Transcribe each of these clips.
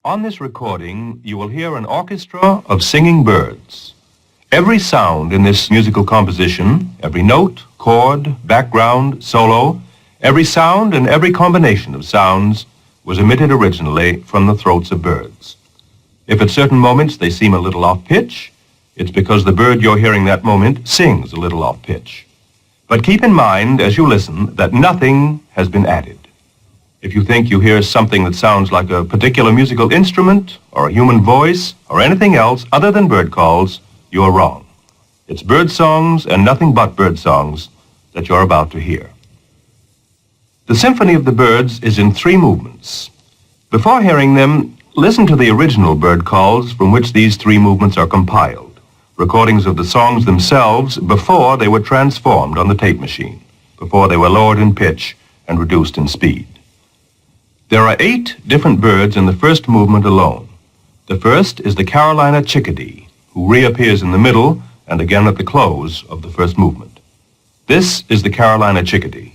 On this recording, you will hear an orchestra of singing birds. Every sound in this musical composition, every note, chord, background, solo, every sound and every combination of sounds was emitted originally from the throats of birds. If at certain moments they seem a little off-pitch, it's because the bird you're hearing that moment sings a little off-pitch. But keep in mind as you listen that nothing has been added. If you think you hear something that sounds like a particular musical instrument or a human voice or anything else other than bird calls, you're wrong. It's bird songs and nothing but bird songs that you're about to hear. The Symphony of the Birds is in 3 movements. Before hearing them, listen to the original bird calls from which these 3 movements are compiled, recordings of the songs themselves before they were transformed on the tape machine, before they were lowered in pitch and reduced in speed. There are 8 different birds in the first movement alone. The first is the Carolina chickadee, who reappears in the middle and again at the close of the first movement. This is the Carolina chickadee.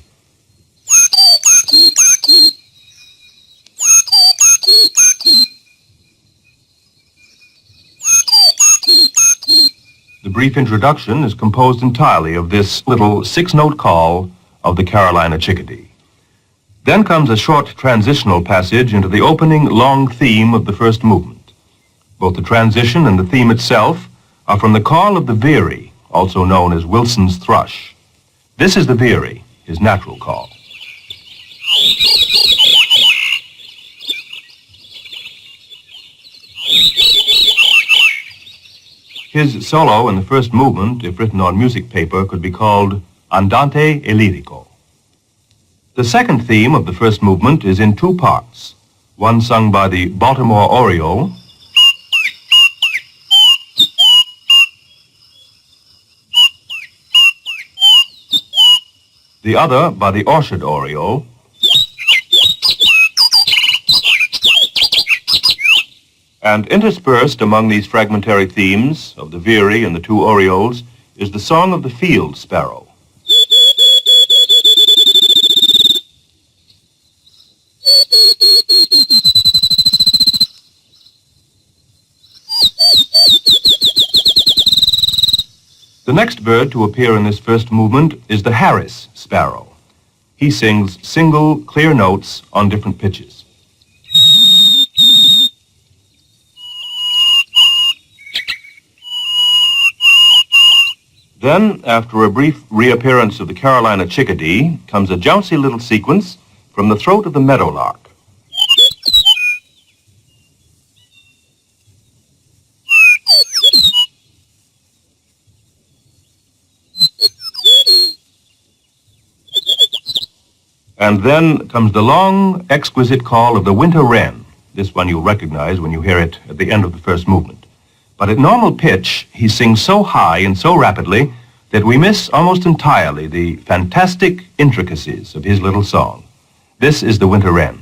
The brief introduction is composed entirely of this little 6-note call of the Carolina chickadee. Then comes a short transitional passage into the opening long theme of the first movement. Both the transition and the theme itself are from the call of the veery, also known as Wilson's thrush. This is the veery, his natural call. His solo in the first movement, if written on music paper, could be called Andante e Lirico. The second theme of the first movement is in 2 parts, one sung by the Baltimore Oriole, the other by the Orchard Oriole, and interspersed among these fragmentary themes of the veery and the 2 orioles is the song of the field sparrow. The next bird to appear in this first movement is the Harris sparrow. He sings single, clear notes on different pitches. Then, after a brief reappearance of the Carolina chickadee, comes a jouncey little sequence from the throat of the meadowlark. And then comes the long, exquisite call of the winter wren. This one you'll recognize when you hear it at the end of the first movement. But at normal pitch, he sings so high and so rapidly that we miss almost entirely the fantastic intricacies of his little song. This is the winter wren.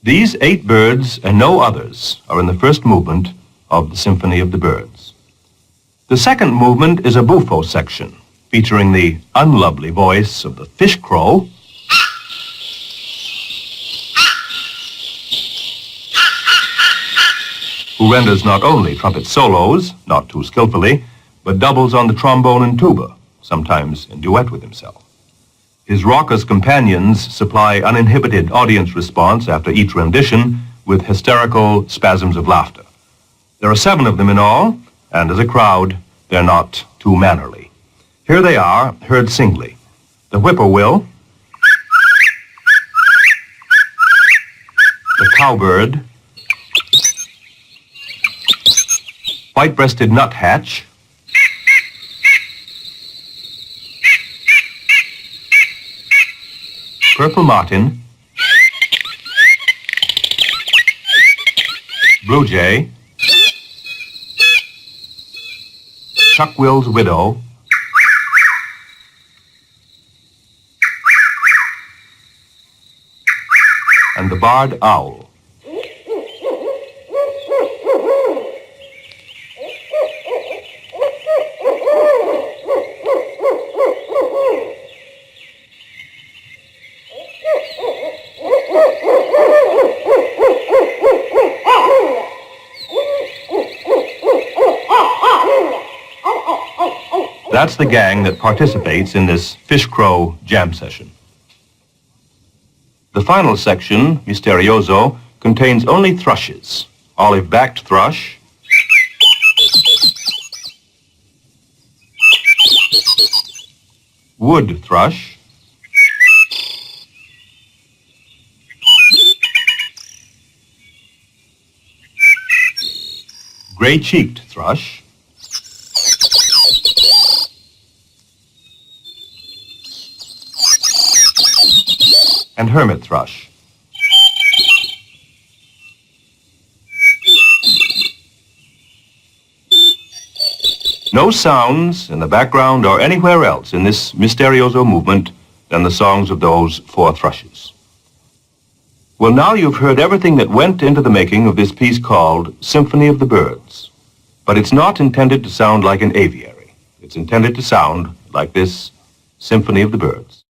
These 8 birds and no others are in the first movement of the Symphony of the Birds. The second movement is a buffo section, featuring the unlovely voice of the fish crow, who renders not only trumpet solos, not too skillfully, but doubles on the trombone and tuba, sometimes in duet with himself. His raucous companions supply uninhibited audience response after each rendition with hysterical spasms of laughter. There are 7 of them in all, and as a crowd, they're not too mannerly. Here they are, heard singly. The whippoorwill, the cowbird, white-breasted nuthatch, purple martin, blue jay, chuck-will's widow, and the barred owl. That's the gang that participates in this fish-crow jam session. The final section, Misterioso, contains only thrushes. Olive-backed thrush, wood thrush, gray-cheeked thrush, and hermit thrush. No sounds in the background or anywhere else in this Misterioso movement than the songs of those four thrushes. Well, now you've heard everything that went into the making of this piece called Symphony of the Birds. But it's not intended to sound like an aviary. It's intended to sound like this Symphony of the Birds.